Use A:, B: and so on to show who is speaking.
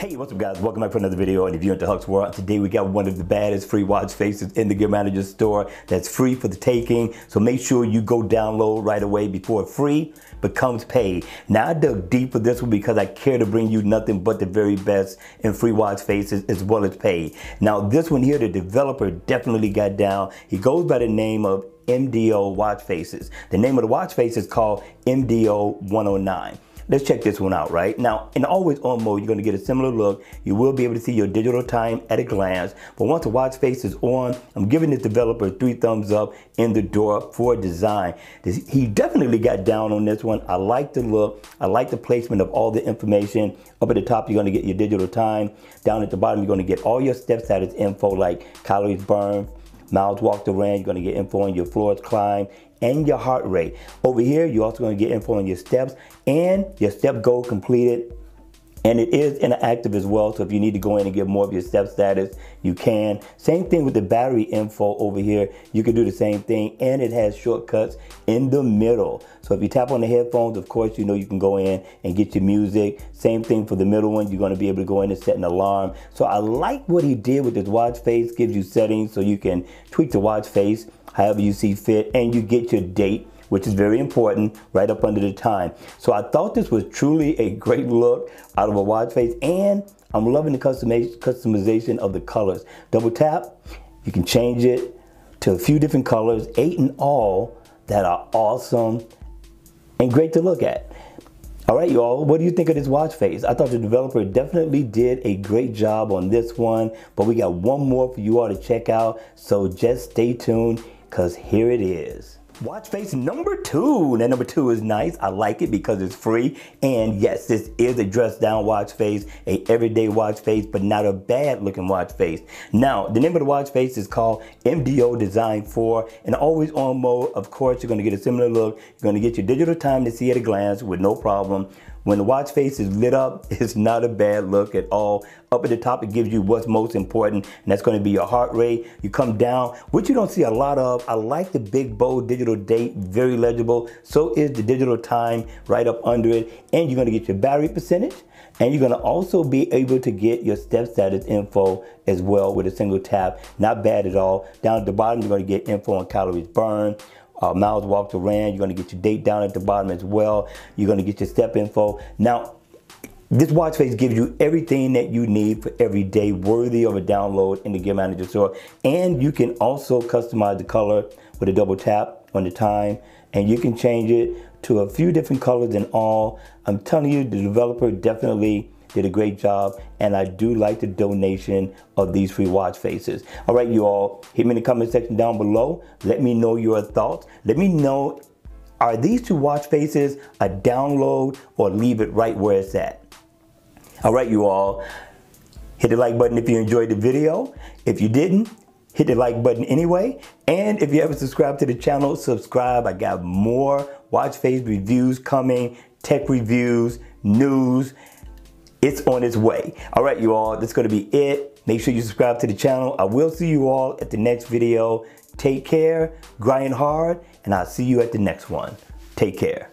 A: Hey, what's up guys? Welcome back for another video, and if you're into Huck's World, today we got one of the baddest free watch faces in the Gear Manager store that's free for the taking. So make sure you go download right away before free becomes paid. Now I dug deep for this one because I care to bring you nothing but the very best in free watch faces as well as paid. Now this one here, the developer definitely got down. He goes by the name of MDO watch faces. The name of the watch face is called MDO 109. Let's check this one out, right? Now, in always on mode, you're gonna get a similar look. You will be able to see your digital time at a glance, but once the watch face is on, I'm giving this developer 3 thumbs up in the door for design. He definitely got down on this one. I like the look. I like the placement of all the information. Up at the top, you're gonna get your digital time. Down at the bottom, you're gonna get all your step status info like calories burned, miles walked or ran. You're gonna get info on your floors climbed and your heart rate. Over here, you're also going to get info on your steps and your step goal completed. And it is interactive as well, so if you need to go in and get more of your step status, you can. Same thing with the battery info over here. You can do the same thing, and it has shortcuts in the middle. So if you tap on the headphones, of course, you know you can go in and get your music. Same thing for the middle one. You're going to be able to go in and set an alarm. So I like what he did with this watch face. Gives you settings so you can tweak the watch face however you see fit, and you get your date, which is very important, right up under the time. So I thought this was truly a great look out of a watch face, and I'm loving the customization of the colors. Double tap, you can change it to a few different colors, 8 in all, that are awesome and great to look at. All right, y'all, what do you think of this watch face? I thought the developer definitely did a great job on this one, but we got one more for you all to check out, so just stay tuned, because here it is. Watch face number 2. Now number 2 is nice. I like it because it's free. And yes, this is a dressed down watch face, a everyday watch face, but not a bad looking watch face. Now, the name of the watch face is called MDO Design 4. And always on mode, of course, you're gonna get a similar look. You're gonna get your digital time to see at a glance with no problem. When the watch face is lit up, it's not a bad look at all. Up at the top, it gives you what's most important, and that's gonna be your heart rate. You come down, which you don't see a lot of. I like the big, bold digital date, very legible. So is the digital time right up under it. And you're gonna get your battery percentage, and you're gonna also be able to get your step status info as well with a single tap. Not bad at all. Down at the bottom, you're gonna get info on calories burned, miles walked or ran. You're going to get your date down at the bottom as well. You're going to get your step info. Now, this watch face gives you everything that you need for every day, worthy of a download in the Gear Manager store. And you can also customize the color with a double tap on the time, and you can change it to a few different colors in all. I'm telling you, the developer definitely did a great job, and I do like the donation of these free watch faces. All right, you all, hit me in the comment section down below. Let me know your thoughts. Let me know, are these 2 watch faces a download or leave it right where it's at? All right, you all, hit the like button if you enjoyed the video. If you didn't, hit the like button anyway. And if you haven't subscribed to the channel, subscribe. I got more watch face reviews coming, tech reviews, news. It's on its way. All right, you all, that's gonna be it. Make sure you subscribe to the channel. I will see you all at the next video. Take care, grind hard, and I'll see you at the next one. Take care.